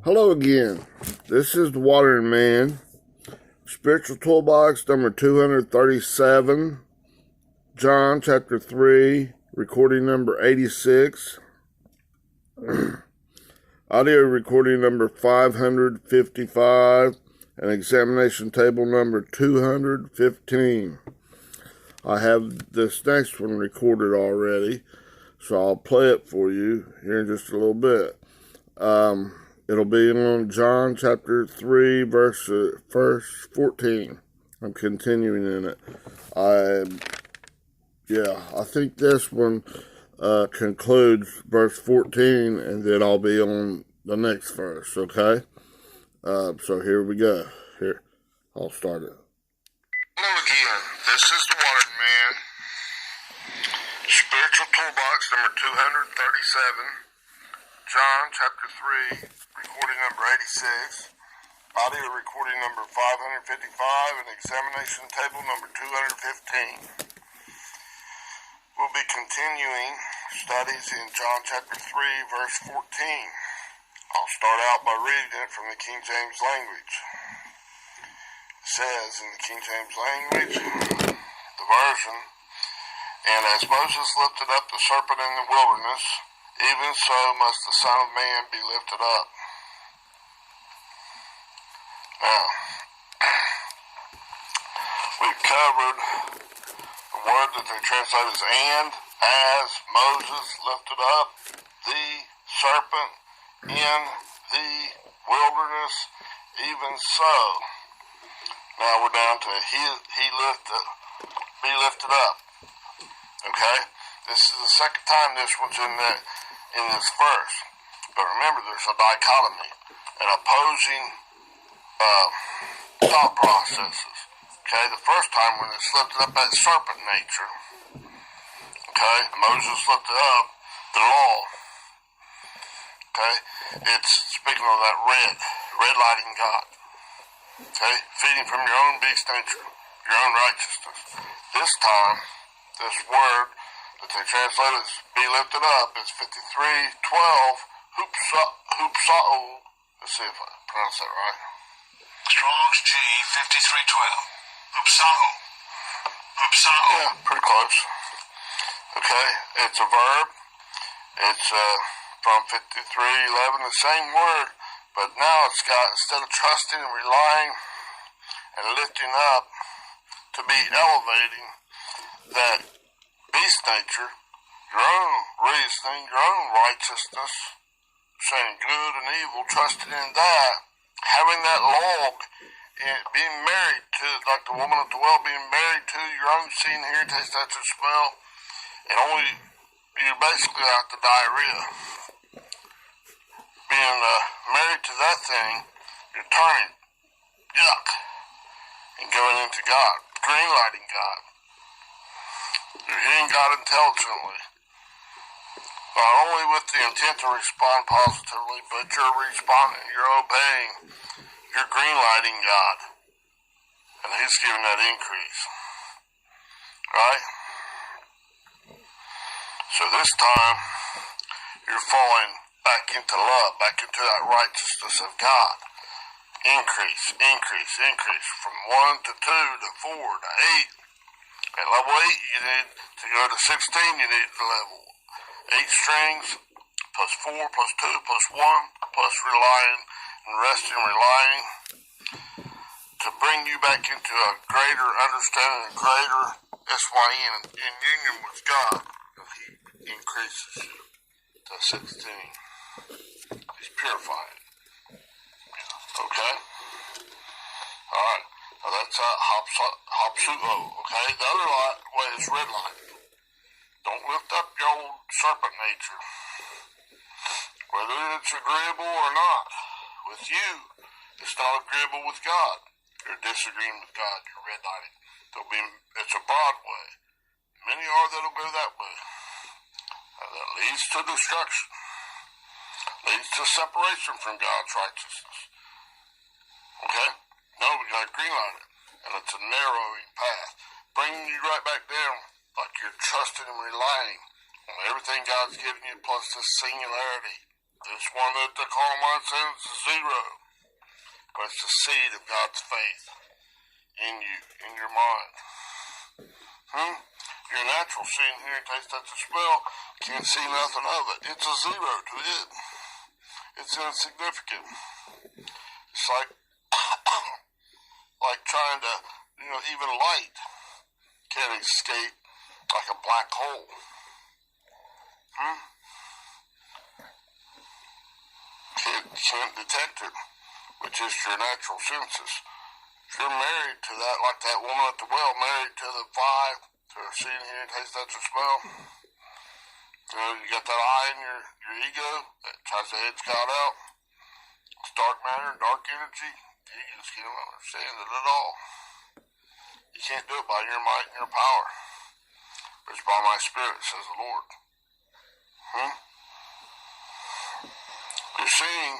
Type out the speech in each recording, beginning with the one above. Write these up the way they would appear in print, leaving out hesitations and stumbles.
Hello again. This is the Watering Man. Spiritual Toolbox number 237. John chapter 3. Recording number 86. Audio recording number 555. And examination table number 215. I have this next one recorded already, so I'll play it for you here in just a little bit. It'll be on John chapter 3, verse 14. I'm continuing in it. I think this one concludes verse 14, and then I'll be on the next verse, okay? So here we go. Here, I'll start it. Hello again. This is the Watering Man. Spiritual Toolbox number 237. John chapter 3, recording number 86. Audio recording number 555 and examination table number 215. We'll be continuing studies in John chapter 3, verse 14. I'll start out by reading it from the King James language. It says in the King James language, the version, "And as Moses lifted up the serpent in the wilderness, even so must the Son of Man be lifted up." Now, we've covered the word that they translate as "and as Moses lifted up the serpent in the wilderness, even so." Now we're down to be lifted up. Okay? This is the second time this one's in this verse. But remember, there's a dichotomy, an opposing thought processes. Okay, the first time when it's lifted up that serpent nature, okay, Moses lifted up the law. Okay, it's speaking of that red lighting God. Okay, feeding from your own beast nature, your own righteousness. This time, this word that they translate as "be lifted up" is 53:12, hupsao. Let's see if I pronounce that right. Strong's G 5312. Hupsao. Yeah, pretty close. Okay, it's a verb. It's from 53:11, the same word, but now it's got, instead of trusting and relying and lifting up, to be elevating that beast nature, your own reasoning, your own righteousness, saying good and evil, trusting in that, having that log, being married to, like the woman at the well, being married to your own seeing, hearing, taste, touch, and smell, and only, you're basically like the diarrhea. Being married to that thing, you're turning yuck and going into God, greenlighting God. You're hearing God intelligently, not only with the intent to respond positively, but you're responding, you're obeying, you're greenlighting God, and He's giving that increase, right? So this time, you're falling back into love, back into that righteousness of God. Increase, increase, increase, from 1 to 2 to 4 to 8. At level 8, you need to go to 16, you need the level 8 strings, plus 4, plus 2, plus 1, plus relying and resting, relying, to bring you back into a greater understanding, a greater SYN in union with God. He increases you to 16. He's purifying. Okay? Alright. Now that's hopsuo, okay? The other way is red light. Don't lift up your old serpent nature. Whether it's agreeable or not with you, it's not agreeable with God. You're disagreeing with God. You're red lighting. It's a broad way. Many are that'll go that way. That leads to destruction. Leads to separation from God's righteousness. Okay? No, we got to greenlight it. And it's a narrowing path. Bringing you right back down like you're trusting and relying on everything God's given you, plus this singularity This one that the carnal mind says is zero. But it's the seed of God's faith in you, in your mind. Your natural seeing, hearing, taste, touch, and smell can't see nothing of it. It's a zero to it. It's insignificant. It's like trying to, even light can't escape like a black hole. Can't detect it, which is your natural senses. If you're married to that, like that woman at the well, married to the five, to her seeing, hearing, taste, touch, and smell. You got that eye in your ego that tries to edge God out. It's dark matter, dark energy. You just can't understand it at all. You can't do it by your might and your power. But it's by my spirit, says the Lord. You're seeing,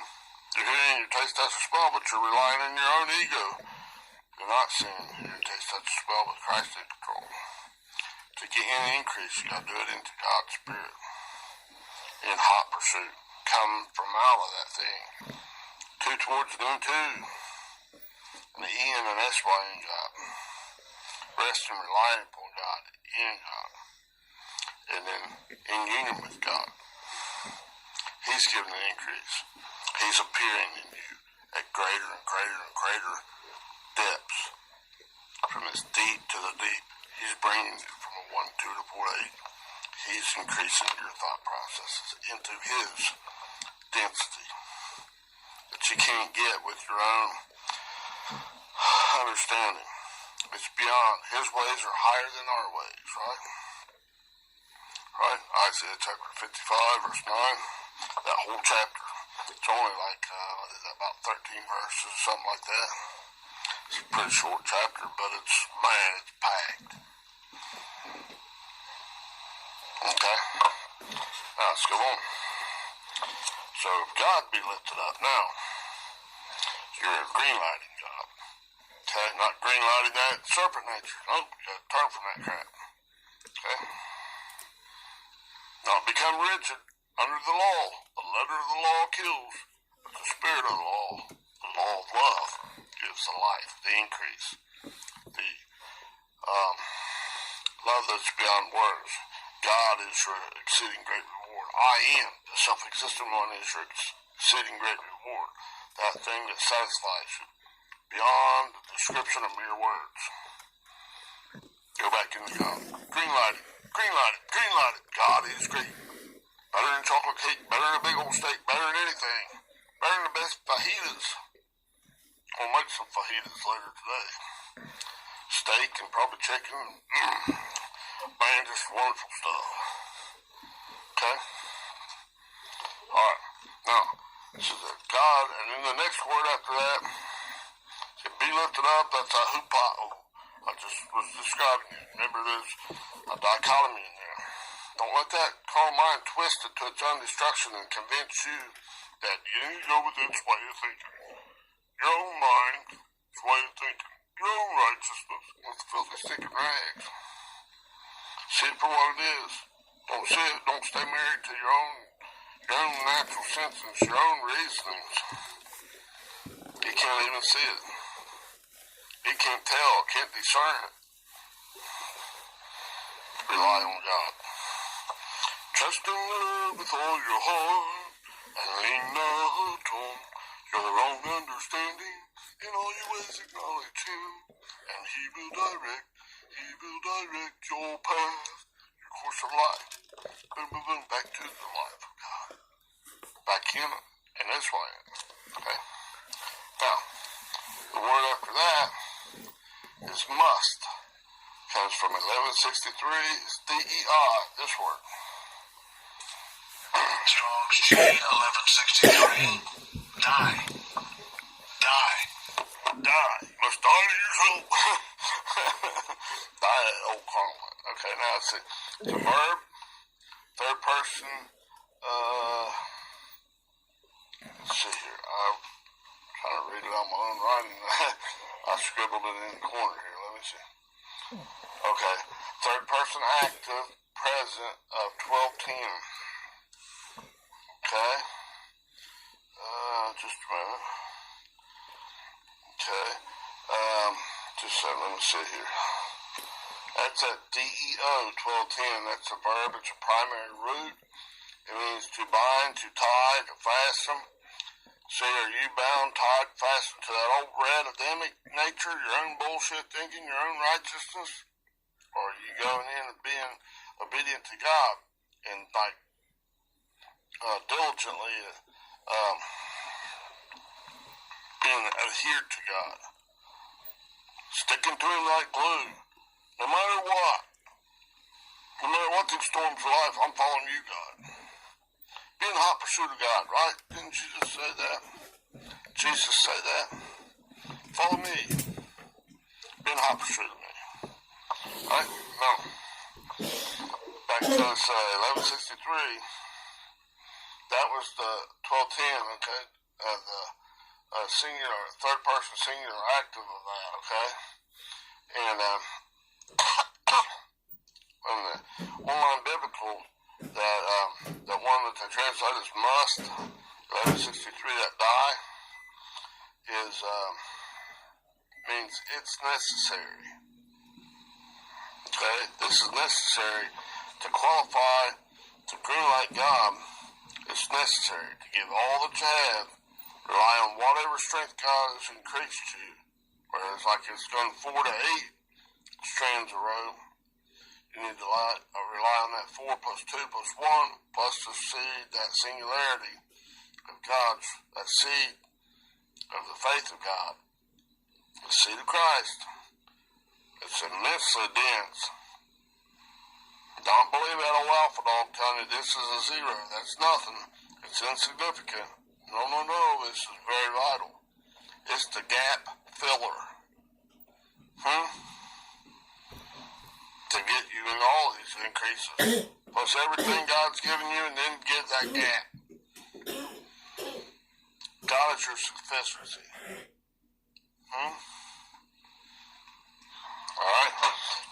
you're hearing, your taste, touch, and smell, but you're relying on your own ego. You're not seeing, hearing, taste, touch, and smell with Christ in control. To get any increase, you gotta do it into God's spirit. In hot pursuit. Come from out of that thing. Two towards the two. And the E and an S by in God. Rest and relying upon God, in God. And then in union with God. He's giving the increase. He's appearing in you at greater and greater and greater depths. From this deep to the deep. He's bringing you from a 1-2 to 4-8. He's increasing your thought processes into his density that you can't get with your own understanding. It's beyond. His ways are higher than our ways, right? Right? Isaiah chapter 55, verse 9. That whole chapter. It's only like, about 13 verses or something like that. It's a pretty short chapter, but it's packed. Okay? Now, let's go on. So, if God be lifted up now, you're green lighting God. Okay? Not green lighting that serpent nature. Nope, you gotta turn from that crap. Okay? Not become rigid under the law. The letter of the law kills, but the spirit of the law of love, gives the life, the increase, the love that's beyond words. God is your exceeding great reward. I am, the self-existent one, is your exceeding great reward. That thing that satisfies you beyond the description of mere words. Go back into God. Green lighted. Green lighted. Green lighted. God is great. Better than chocolate cake. Better than a big old steak. Better than anything. Better than the best fajitas. I'll make some fajitas later today. Steak and probably chicken. Man, just wonderful stuff. Okay? Alright. Now, this is a God, and then the next word after that, it be lifted up, that's a hupao. I just was describing it. Remember, there's a dichotomy in there. Don't let that carnal mind twist it to its own destruction and convince you that you need to go with its way of thinking. Your own mind, its way of thinking. Your own righteousness with the filthy stinking rags. See it for what it is. Don't see it. Don't stay married to your own natural senses, your own reasonings. You can't even see it. You can't tell, can't discern it. Rely on God. Trust in the Lord with all your heart, and lean not on your own understanding. In all your ways acknowledge Him, and He will direct your path, your course of life. Boom, boom, boom, back to the life of God. Back in it, and this way. Okay? Now, the word after that is must. Comes from 1163, it's D-E-I, this word. Strong's G 1163. Die. Must die to yourself. Die, old carnal. Okay, now it's a verb, third person. Let's see here. I'm trying to read it on my own writing. I scribbled it in the corner here. Let me see. Okay, third person active, present of 1210. Okay, Just a minute. Okay. Just a second, let me see here. That's at DEO 1210. That's a verb. It's a primary root. It means to bind, to tie, to fasten. See, are you bound, tied, fastened to that old red Adamic nature, your own bullshit thinking, your own righteousness? Or are you going in and being obedient to God and like diligently being adhered to God? Sticking to Him like glue. No matter what. No matter what the storms of life, I'm following you, God. Be in hot pursuit of God, right? Didn't Jesus say that? Jesus say that? Follow me. Be in hot pursuit of me. Right? Now, back to this 1163. That was the 1210, okay? The singular, third person singular active of that, okay? And on the online biblical, that one that they translate as must, 1163, that die, is, means it's necessary. Okay? This is necessary to qualify to greenlight God. It's necessary to give all that you have, rely on whatever strength God has increased you. Whereas like it's done 4 to 8 strands of rope, you need to rely on that 4 plus 2 plus 1 plus the seed, that singularity of God's, that seed of the faith of God, the seed of Christ. It's immensely dense. Don't believe that old alpha dog telling you this is a zero. That's nothing. It's insignificant. No, this is very vital. It's the gap filler. To get you in all these increases. Plus everything God's given you, and then get that gap. God is your sufficiency. Alright?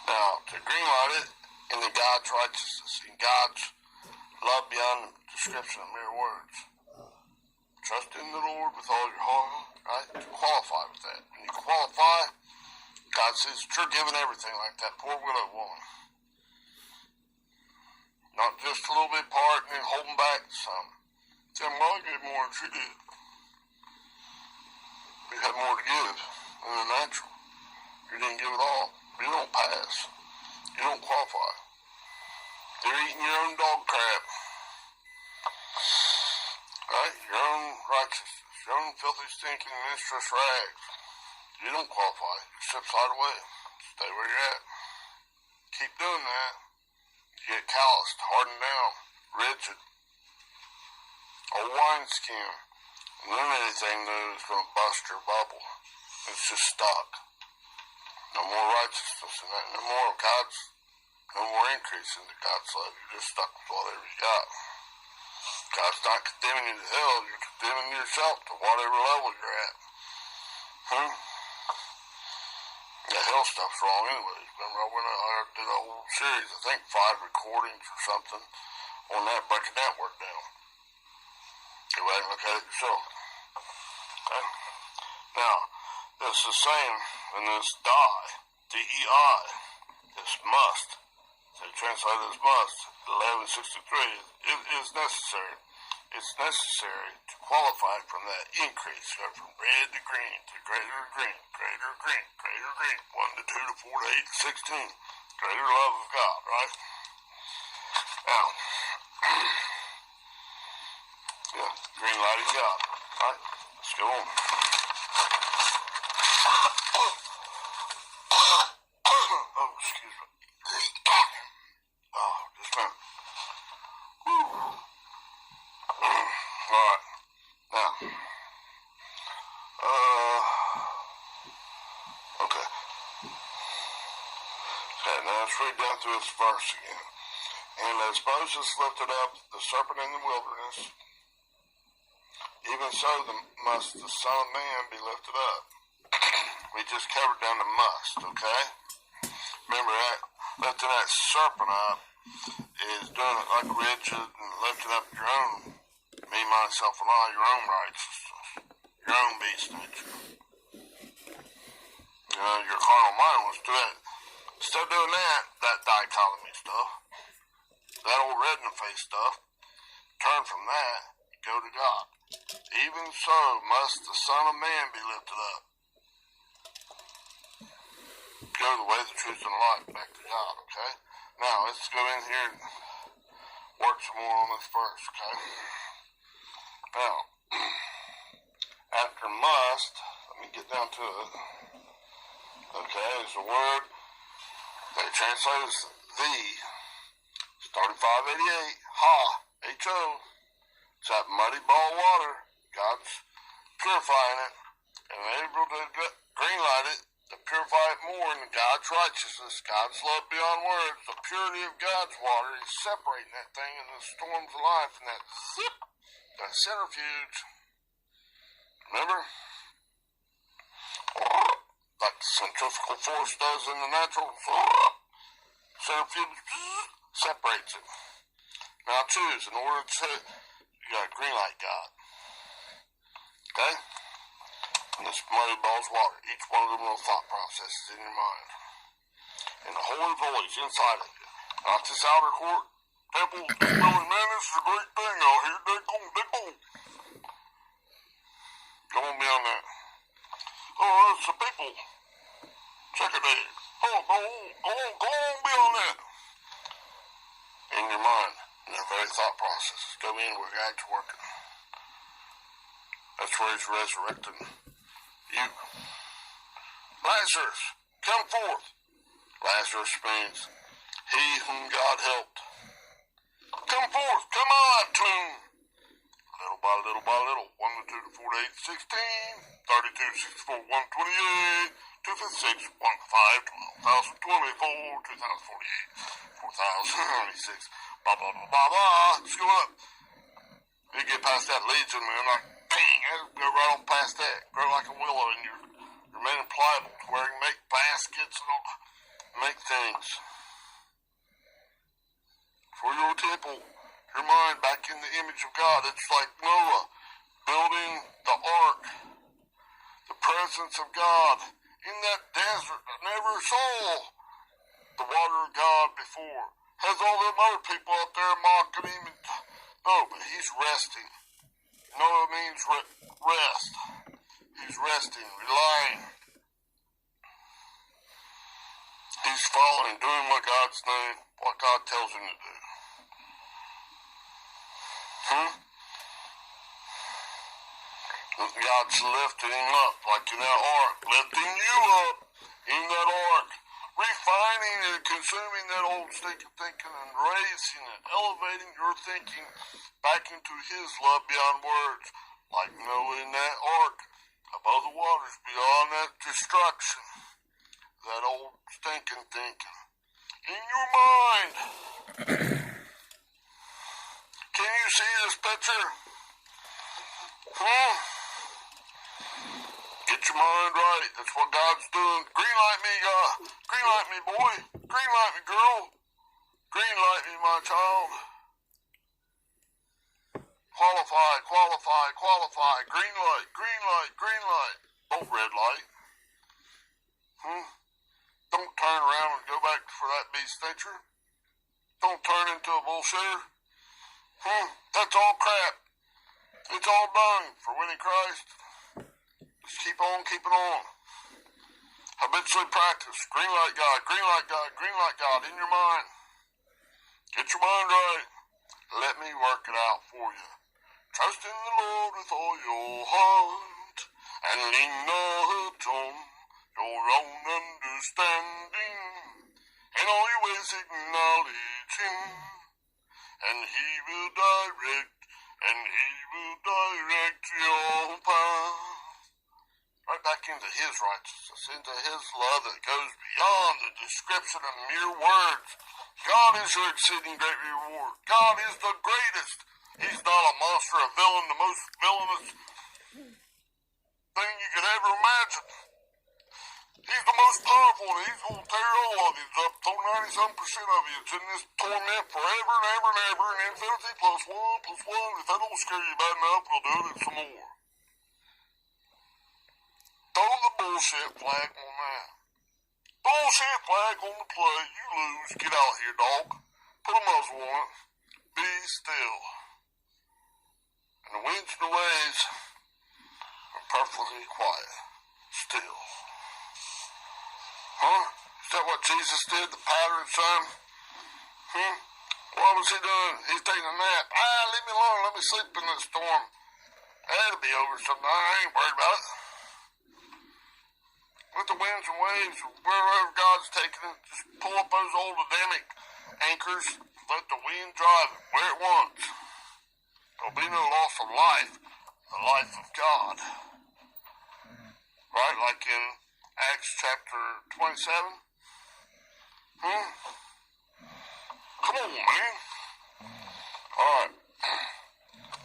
Now, to greenlight it into God's righteousness, in God's love beyond description of mere words. Trust in the Lord with all your heart, right? To qualify with that. When you qualify, God says that you're giving everything like that poor widow woman. Not just a little bit part and then holding back some. Tell them, well, I gave more than she did. You had more to give than the natural. You didn't give it all. You don't pass. You don't qualify. You're eating your own dog crap. Right? Your own righteousness. Your own filthy, stinking, menstruous rags. You don't qualify. You step side away. Stay where you're at. Keep doing that. You get calloused, hardened down, rigid. Old wineskin. And then anything new is going to bust your bubble. It's just stuck. No more righteousness in that. No more of God's. No more increase into God's love. You're just stuck with whatever you got. God's not condemning you to hell. You're condemning yourself to whatever level you're at. That hell stuff's wrong anyway. Remember, I did a whole series, I think 5 recordings or something on that, breaking that word down. Go back and look at it yourself. Okay? Now, this is saying, when this die, D-E-I, this must, they translate as must, 1163, it is necessary. It's necessary to qualify from that increase, go from red to green, to greater green, greater green, greater green, 1 to 2 to 4 to 8 to 16, greater love of God, right? Now, yeah, green lighting God, right? Let's go on. Oh, excuse me. Oh, just a minute. Alright, now, okay. Okay, now let's read down through this verse again. And as Moses lifted up the serpent in the wilderness, even so must the Son of Man be lifted up. We just covered down the must, okay? Remember that, lifting that serpent up is doing it like rigid and lifting up your own Me, myself, and I, your own righteousness, your own beast nature. Your carnal mind was doing it. Instead of doing that dichotomy stuff, that old red in the face stuff, turn from that, go to God. Even so must the Son of Man be lifted up. Go the way, the truth, and the life, back to God, okay? Now, let's go in here and work some more on this verse, okay? Now, after must, let me get down to it. Okay, there's a word that translates thee. It's 3588, ha, H-O. It's that muddy ball of water. God's purifying it, and able to greenlight it, to purify it more in God's righteousness, God's love beyond words, the purity of God's water. He's separating that thing in the storms of life, and that zip, that centrifuge. Remember? Like the centrifugal force does in the natural. Centrifuge separates it. Now choose. In order to, you got to greenlight God. Okay? And this muddy ball's water. Each one of them little thought processes in your mind. And the holy voice inside of you. Not this outer court. Temple, well, man, this is a great thing out here. They go. Go on beyond that. Oh, it's the people. Check it out. Oh, go on beyond that. In your mind, in your very thought process. Go in where God's working. That's where He's resurrecting you. Lazarus, come forth. Lazarus means he whom God helped. Come forth, come on to him. Little by little by little. 1 to 2 to 4 to 8 to 16. 32, 64, 128. 2 to 6, 1 to 5, 12,024, 2,048, 4,096. Blah, blah, blah, blah, blah. Let's go up. You get past that legion, man, like, bang, go right on past that. Grow like a willow, and you're remaining pliable to where you can make baskets and all, make things. For your temple, your mind back in the image of God. It's like Noah building the ark, the presence of God in that desert that never saw the water of God before. Has all them other people out there mocking him. No, but he's resting. Noah means rest. He's resting, relying. He's following, doing what God's name, what God tells him to do. God's lifting him up, like in that ark, lifting you up in that ark, refining and consuming that old stinking thinking and raising it, elevating your thinking back into His love beyond words, like Noah in that ark, above the waters, beyond that destruction, that old stinking thinking. In your mind, can you see this picture? Get your mind right. That's what God's doing. Greenlight me, God. Greenlight me, boy. Greenlight me, girl. Greenlight me, my child. Qualify. Greenlight. Don't red light. Don't turn around and go back for that beast nature. Don't turn into a bullshitter. That's all crap. It's all done for winning Christ. Just keep on keeping on. Habitually practice. Greenlight God in your mind. Get your mind right. Let me work it out for you. Trust in the Lord with all your heart, and lean not on your own understanding. In all your ways acknowledge Him, and He will direct your path. Right back into His righteousness, into His love that goes beyond the description of mere words. God is your exceeding great reward. God is the greatest. He's not a monster, a villain, the most villainous thing you could ever imagine. He's the most powerful, and he's going to tear all of you up. Throw 90-some% of you. It's in this torment forever and ever and ever, and infinity plus one. If that don't scare you bad enough, we'll do it some more. Throw the bullshit flag on that. Bullshit flag on the play. You lose. Get out here, dog. Put a muzzle on it. Be still. And the winds and the waves are perfectly quiet. Still. Huh? Is that what Jesus did, the pattern son? What was he doing? He's taking a nap. Leave me alone. Let me sleep in the storm. That'll be over sometime. I ain't worried about it. Let the winds and waves, wherever God's taking it, just pull up those old Adamic anchors. Let the wind drive it where it wants. There'll be no loss of life. The life of God. Right? Like in Acts chapter 27. Come on, man. Alright.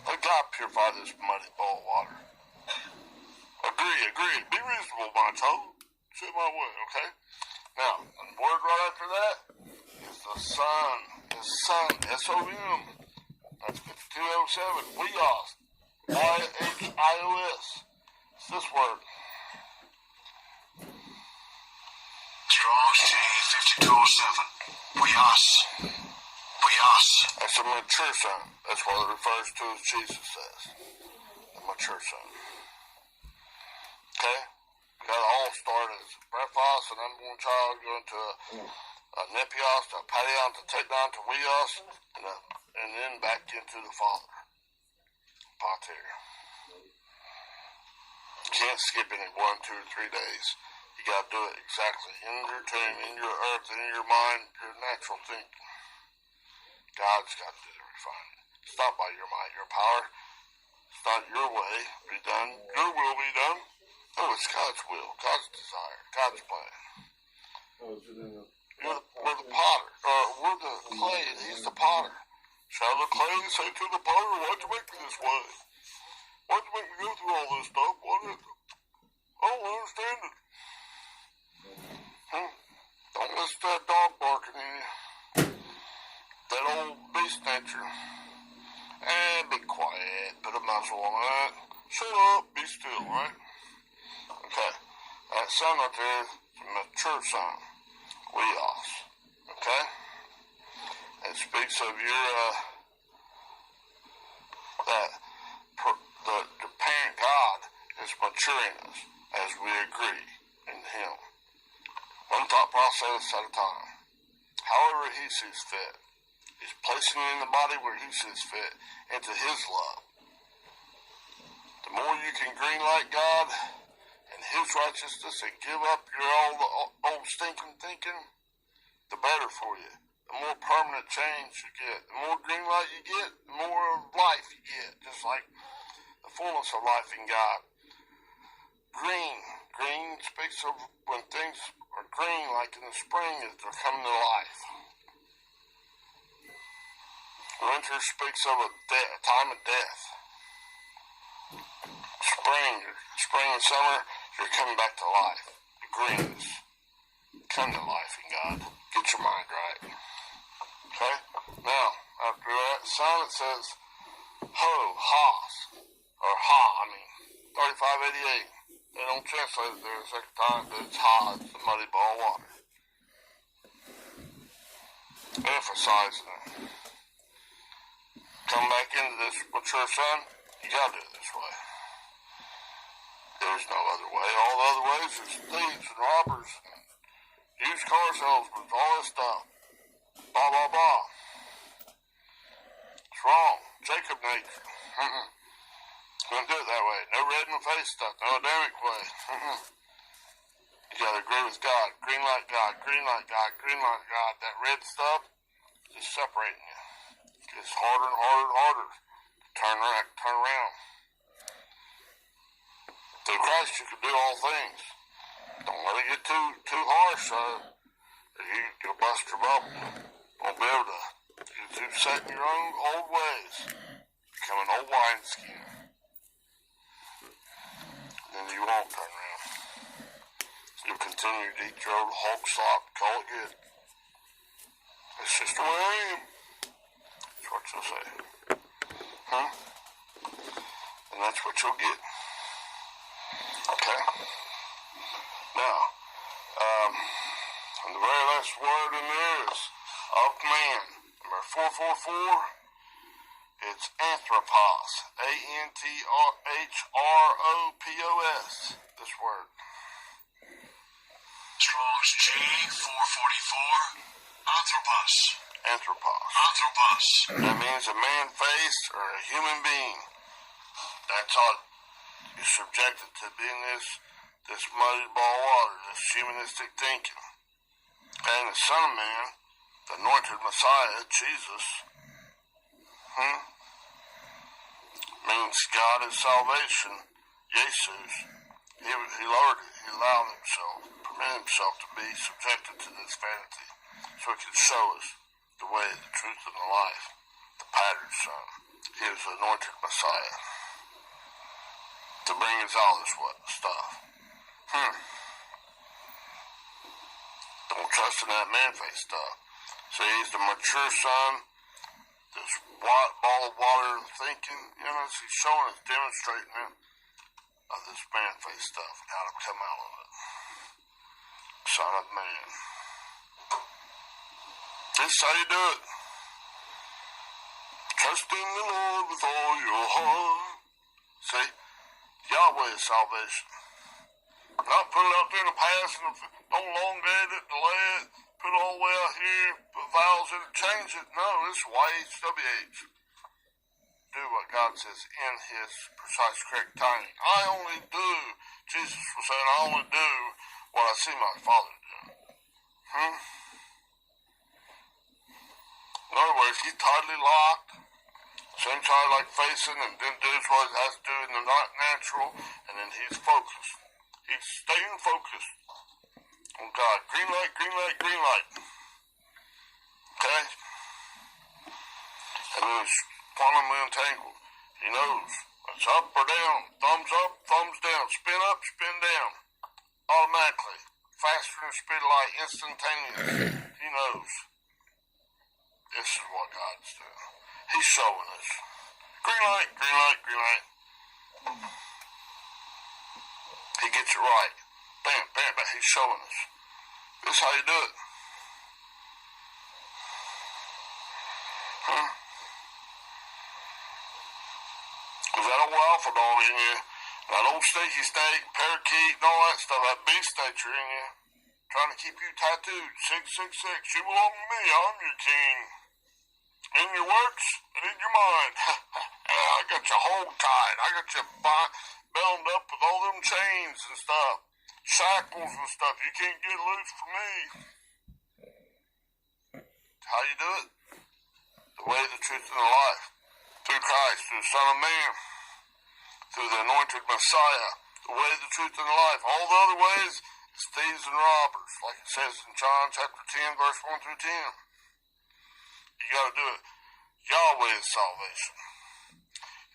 Let God purify this muddy bowl of water. Agree. Be reasonable, my child. Sit my way, okay? Now, the word right after that is the Son. The Son. S-O-M. That's 5207. Weos. Y-H-I-O-S. It's this word. Strong's G 5207. Weos. That's a mature son. That's what it refers to as Jesus says. The mature son. Okay? We got to all start as brephos, an unborn child, going to a nepios, to a padion, to take down to weos, and then back into the Father. Pater. You can't skip any 1, 2, or 3 days. You got to do it exactly in your tomb, in your earth, in your mind, your natural thinking. God's got to do the refining. It's not by your might, your power. It's not your way be done. Your will be done. No, it's God's will, God's desire, God's plan. We're the potter, or we're the clay, and he's the potter. Shall the clay say to the potter, why'd you make me this way? Why'd you make me go through all this stuff? I don't understand it. Don't listen to that dog barking in you. That old beast nature. Be quiet. Put a muzzle on that. Shut up. Be still, right? Okay. That son up there is a mature son. Weos. Okay? It speaks of your, the parent God is maturing us as we agree in Him. One thought process at a time. However He sees fit. He's placing you in the body where He sees fit, into His love. The more you can green light God and His righteousness and give up your old stinking thinking, the better for you. The more permanent change you get. The more green light you get, the more life you get. Just like the fullness of life in God. Green speaks of when things are green, like in the spring, as they're coming to life. Winter speaks of a time of death. Spring and summer, you're coming back to life. The greens come to life in God. Get your mind right. Okay? Now, after that sign, it says, Haas, or Ha, 3588. They don't translate it there a second time, but it's Ha, it's the muddy ball of water. Emphasizing it. Come back into this mature son, you gotta do it this way. There's no other way. All the other ways is thieves and robbers and used car salesmen, all this stuff. Blah, blah, blah. It's wrong. Jacob nature. Couldn't do it that way. No red in the face stuff. No Adamic way. You gotta agree with God. Green light God. Green light God. Green light God. That red stuff is separating you. It's harder and harder and harder to turn around. Through Christ you can do all things. Don't let it get too harsh, you'll bust your bubble. Won't be able to get too set in your own old ways. Become an old wineskin. Then you won't turn around. You'll continue continue to eat your old hog slop, call it good. It's just the way I am. That's what you'll say. And that's what you'll get. Okay? Now, and the very last word in there is of man. Number 444. It's anthropos. ANTHROPOS. This word. Strong's G444. Anthropos. Anthropos. Anthropos. That means a man face or a human being. That's all you're subjected to being this muddy ball of water, this humanistic thinking. And the Son of Man, the anointed Messiah, Jesus, means God is salvation. Jesus, he lowered it. He allowed himself, permitted himself to be subjected to this vanity, so he could show us the way, the truth, and the life. The pattern son. He was the anointed Messiah to bring us all this stuff. Don't trust in that man-face stuff. So he's the mature son, this ball of water and thinking, he's showing us, demonstrating it, of this man-face stuff and how to come out of it. Son of man. This is how you do it. Trust in the Lord with all your heart. See? Yahweh is salvation. Not put it out there in the past and don't elongate it, delay it, put it all the way out here, put vowels in it, change it. No, this is YHWH. Do what God says in his precise, correct timing. I only do, Jesus was saying, I only do what I see my Father do. In other words, he's totally locked. Same time like facing and then does what he has to do in the not natural, and then he's focused. He's staying focused on God. Green light, green light, green light. Okay? And then he's quantumly entangled. He knows. It's up or down. Thumbs up, thumbs down. Spin up, spin down. Automatically. Faster than speed of light. Instantaneous. He knows. This is what God's doing. He's showing us. Green light, green light, green light. He gets it right. Bam, bam, bam. He's showing us. This is how you do it. Because that old alpha dog in you, that old stinky snake, parakeet, and all that stuff, that beast nature in you, trying to keep you tattooed. 666. You belong to me. I'm your king. In your works and in your mind. I got you hold tight. I got you bound up with all them chains and stuff. Shackles and stuff. You can't get loose from me. How you do it? The way, the truth, and the life. Through Christ, through the Son of Man. Through the anointed Messiah. The way, the truth, and the life. All the other ways is thieves and robbers. Like it says in John chapter 10, verse 1 through 10. You gotta do it. Yahweh is salvation.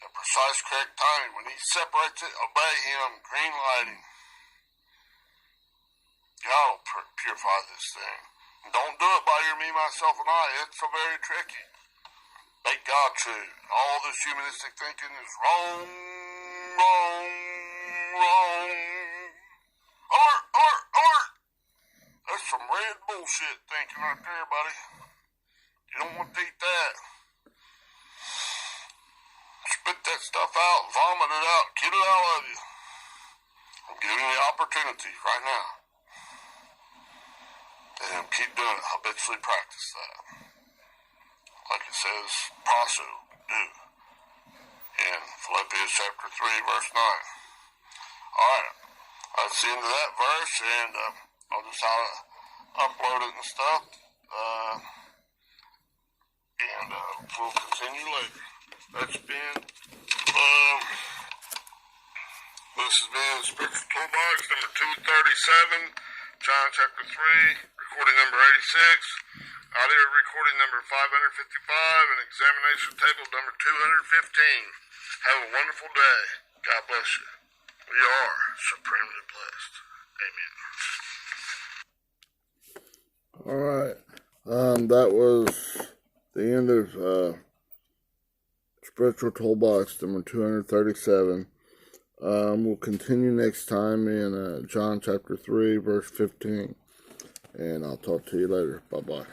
The precise, correct timing. When he separates it, obey him. Green lighting. God will purify this thing. And don't do it by your me, myself, and I. It's so very tricky. Make God true. All this humanistic thinking is wrong, wrong, wrong. Alert, alert, alert! That's some red bullshit thinking right there, buddy. You don't want to eat that. Spit that stuff out, vomit it out, get it out of you. I'm giving you the opportunity right now. And keep doing it. Habitually practice that. Like it says, prasu, do. In Philippians chapter 3, verse 9. Alright. That's the end of that verse, and I'll just upload it and stuff. And we'll continue later. That's been, this has been Spiritual Toolbox number 237, John chapter 3, recording number 86, audio recording number 555, and examination table number 215. Have a wonderful day. God bless you. We are supremely blessed. Amen. Alright. That was the end of Spiritual Toolbox number 237. We'll continue next time in John chapter 3, verse 15. And I'll talk to you later. Bye-bye.